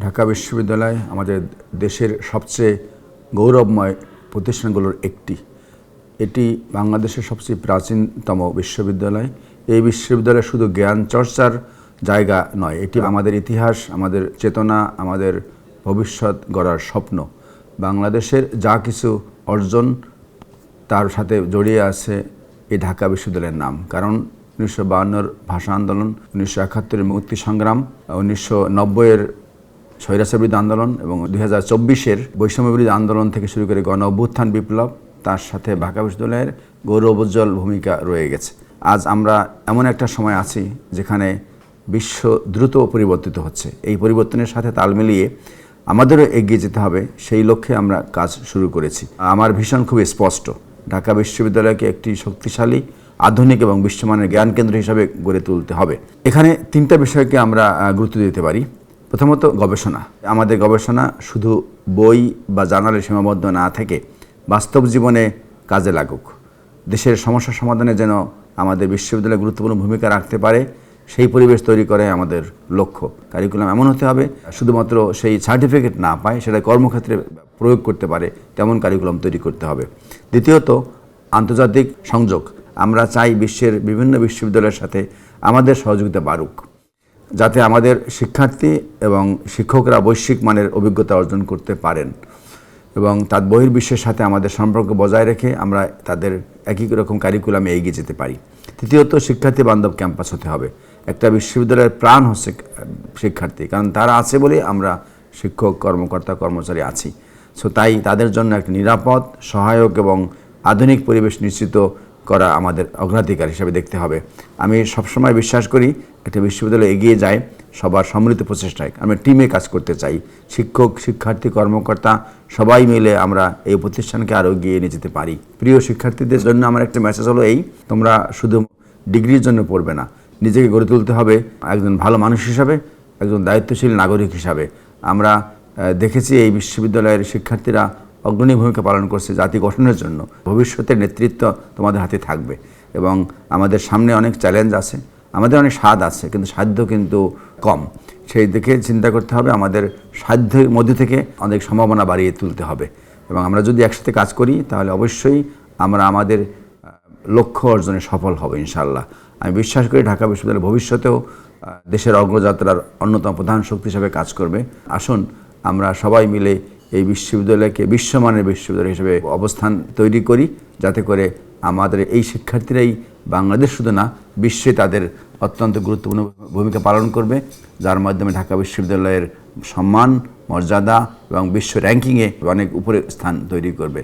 ঢাকা বিশ্ববিদ্যালয় আমাদের দেশের সবচেয়ে গৌরবময় প্রতিষ্ঠানগুলোর একটি। এটি বাংলাদেশের সবচেয়ে প্রাচীনতম বিশ্ববিদ্যালয়। এই বিশ্ববিদ্যালয় শুধু জ্ঞান চর্চার জায়গা নয়, এটি আমাদের ইতিহাস, আমাদের চেতনা, আমাদের ভবিষ্যৎ গড়ার স্বপ্ন। বাংলাদেশের যা কিছু অর্জন তার সাথে জড়িয়ে আছে এই ঢাকা বিশ্ববিদ্যালয়ের নাম। কারণ 1952-র ভাষা আন্দোলন, 1971-এর মুক্তি সংগ্রাম, 1990-এর স্বৈরাচার বিরোধী আন্দোলন এবং 2024-এর বৈষম্য বিরোধী আন্দোলন থেকে শুরু করে গণ অভ্যুত্থান বিপ্লব, তার সাথে ঢাকা বিশ্ববিদ্যালয়ের গৌরবোজ্জ্বল ভূমিকা রয়ে গেছে। আজ আমরা এমন একটা সময় আছি যেখানে বিশ্ব দ্রুত পরিবর্তিত হচ্ছে। এই পরিবর্তনের সাথে তাল মিলিয়ে আমাদেরও এগিয়ে যেতে হবে, সেই লক্ষ্যে আমরা কাজ শুরু করেছি। আমার ভীষণ খুবই স্পষ্ট, ঢাকা বিশ্ববিদ্যালয়কে একটি শক্তিশালী, আধুনিক এবং বিশ্বমানের জ্ঞান কেন্দ্র হিসাবে গড়ে তুলতে হবে। এখানে তিনটা বিষয়কে আমরা গুরুত্ব দিতে পারি। প্রথমত গবেষণা। আমাদের গবেষণা শুধু বই বা জার্নালে সীমাবদ্ধ না থেকে বাস্তব জীবনে কাজে লাগুক। দেশের সমস্যা সমাধানে যেন আমাদের বিশ্ববিদ্যালয় গুরুত্বপূর্ণ ভূমিকা রাখতে পারে, সেই পরিবেশ তৈরি করে আমাদের লক্ষ্য। কারিকুলাম এমন হতে হবে শুধুমাত্র সেই সার্টিফিকেট না পায়, সেটা কর্মক্ষেত্রে প্রয়োগ করতে পারে তেমন কারিকুলাম তৈরি করতে হবে। দ্বিতীয়ত আন্তর্জাতিক সংযোগ। আমরা চাই বিশ্বের বিভিন্ন বিশ্ববিদ্যালয়ের সাথে আমাদের সহযোগিতা বাড়ুক, যাতে আমাদের শিক্ষার্থী এবং শিক্ষকরা বৈশ্বিক মানের অভিজ্ঞতা অর্জন করতে পারেন এবং তার বহির্বিশ্বের সাথে আমাদের সম্পর্ক বজায় রেখে আমরা তাদের একই রকম কারিকুলামে এগিয়ে যেতে পারি। তৃতীয়ত শিক্ষার্থী বান্ধব ক্যাম্পাস হতে হবে। একটা বিশ্ববিদ্যালয়ের প্রাণ হচ্ছে শিক্ষার্থী, কারণ তারা আছে বলে আমরা শিক্ষক, কর্মকর্তা, কর্মচারী আছি। তাই তাদের জন্য একটা নিরাপদ, সহায়ক এবং আধুনিক পরিবেশ নিশ্চিত করা আমাদের অগ্রাধিকার হিসেবে দেখতে হবে। আমি সবসময় বিশ্বাস করি একটা বিশ্ববিদ্যালয় এগিয়ে যায় সবার সম্মিলিত প্রচেষ্টায়। আমরা টিমে কাজ করতে চাই, শিক্ষক, শিক্ষার্থী, কর্মকর্তা সবাই মিলে আমরা এই প্রতিষ্ঠানকে আরও এগিয়ে নিয়ে যেতে পারি। প্রিয় শিক্ষার্থীদের জন্য আমার একটা মেসেজ হলো এই, তোমরা শুধু ডিগ্রির জন্য পড়বে না, নিজেকে গড়ে তুলতে হবে একজন ভালো মানুষ হিসাবে, একজন দায়িত্বশীল নাগরিক হিসাবে। আমরা দেখেছি এই বিশ্ববিদ্যালয়ের শিক্ষার্থীরা অগ্রণী ভূমিকা পালন করছে জাতি গঠনের জন্য। ভবিষ্যতের নেতৃত্ব তোমাদের হাতে থাকবে এবং আমাদের সামনে অনেক চ্যালেঞ্জ আছে, আমাদের অনেক স্বাদ আছে, কিন্তু সাধ্য কিন্তু কম। সেই দিকে চিন্তা করতে হবে, আমাদের সাধ্যের মধ্যে থেকে অনেক সম্ভাবনা বাড়িয়ে তুলতে হবে এবং আমরা যদি একসাথে কাজ করি তাহলে অবশ্যই আমরা আমাদের লক্ষ্য অর্জনে সফল হব ইনশাআল্লাহ। আমি বিশ্বাস করি ঢাকা বিশ্ববিদ্যালয় ভবিষ্যতেও দেশের অগ্রযাত্রার অন্যতম প্রধান শক্তি হিসেবে কাজ করবে। আসুন আমরা সবাই মিলে এই বিশ্ববিদ্যালয়কে বিশ্বমানের বিশ্ববিদ্যালয় হিসেবে অবস্থান তৈরি করি, যাতে করে আমাদের এই শিক্ষার্থীরাই বাংলাদেশ শুধু না, বিশ্বে তাদের অত্যন্ত গুরুত্বপূর্ণ ভূমিকা পালন করবে, যার মাধ্যমে ঢাকা বিশ্ববিদ্যালয়ের সম্মান, মর্যাদা এবং বিশ্ব র্যাঙ্কিংয়ে অনেক উপরে স্থান তৈরি করবে।